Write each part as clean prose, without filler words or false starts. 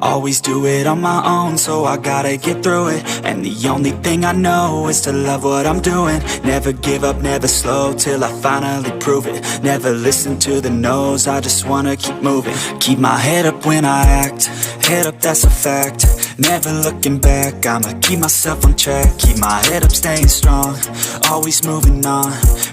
Always do it on my own, so I gotta get through it. And the only thing I know is to love what I'm doing. Never give up, never slow, till I finally prove it. Never listen to the no's, I just wanna keep moving. Keep my head up when I act, head up, that's a fact. Never looking back, I'ma keep myself on track. Keep my head up, staying strong, always moving on.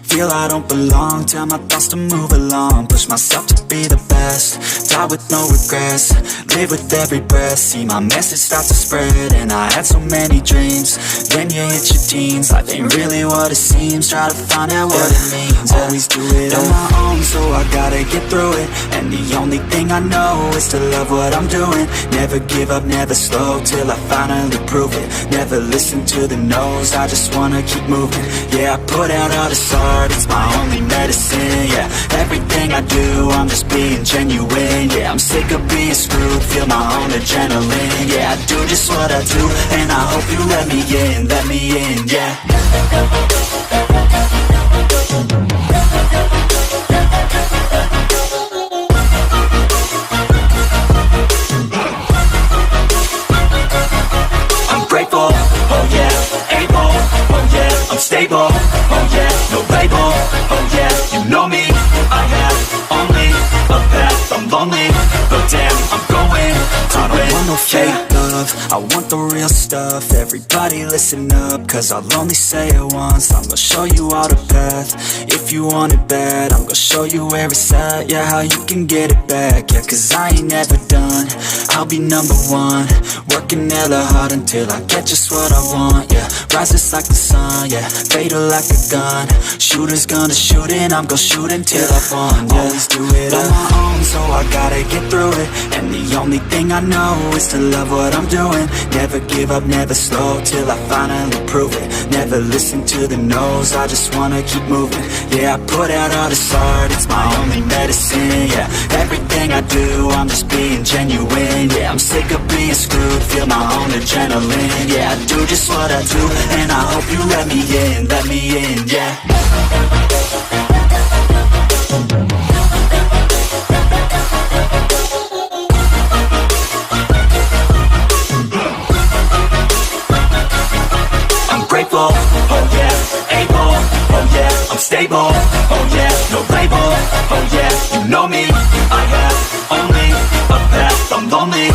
Feel I don't belong, tell my thoughts to move along. Push myself to be the best, die with no regrets. Live with every breath, see my message start to spread. And I had so many dreams, then you hit your teens. Life ain't really what it seems, try to find out what it means. Always do it on my own, so I gotta get through it. And the only thing I know is to love what I'm doing. Never give up, never slow, till I finally prove it. Never listen to the no's, I just wanna keep moving. Yeah, I put out all this art, it's my only medicine. Yeah, everything I do, I'm just being genuine. Yeah, I'm sick of being screwed, feel my own adrenaline. Yeah, I do just what I do, and I hope you let me in, yeah. Grateful, oh yeah, able, oh yeah, I'm stable, oh yeah, no label, oh yeah, you know me, I have only a path, I'm lonely, but damn, I'm going to I don't want no fake love, I want the real stuff. Everybody listen up, cause I'll only say it once. I'm gonna show you all the path, if you want it bad. I'm gonna show you where it's at, yeah, how you can get it back. Yeah, cause I ain't never done, I'll be number one. Working hella hard until I get just what I want, yeah. Rises like the sun, yeah, fatal like a gun. Shooter's gonna shoot and I'm gonna shoot until I've won, yeah. Always do it on my own, so I gotta get through it. And the only thing I know is to love what I'm doing. Never give up, never slow, till I finally prove it. Never listen to the no's, I just wanna keep moving. Yeah, I put out all this art, it's my only medicine. Yeah, everything I do, I'm just being genuine. Yeah, I'm sick of being screwed, feel my own adrenaline. Yeah, I do just what I do, and I hope you let me in, yeah. Grateful, oh yeah, able, oh yeah, I'm stable, oh yeah, no label, oh yeah, you know me, I have only a path, I'm lonely,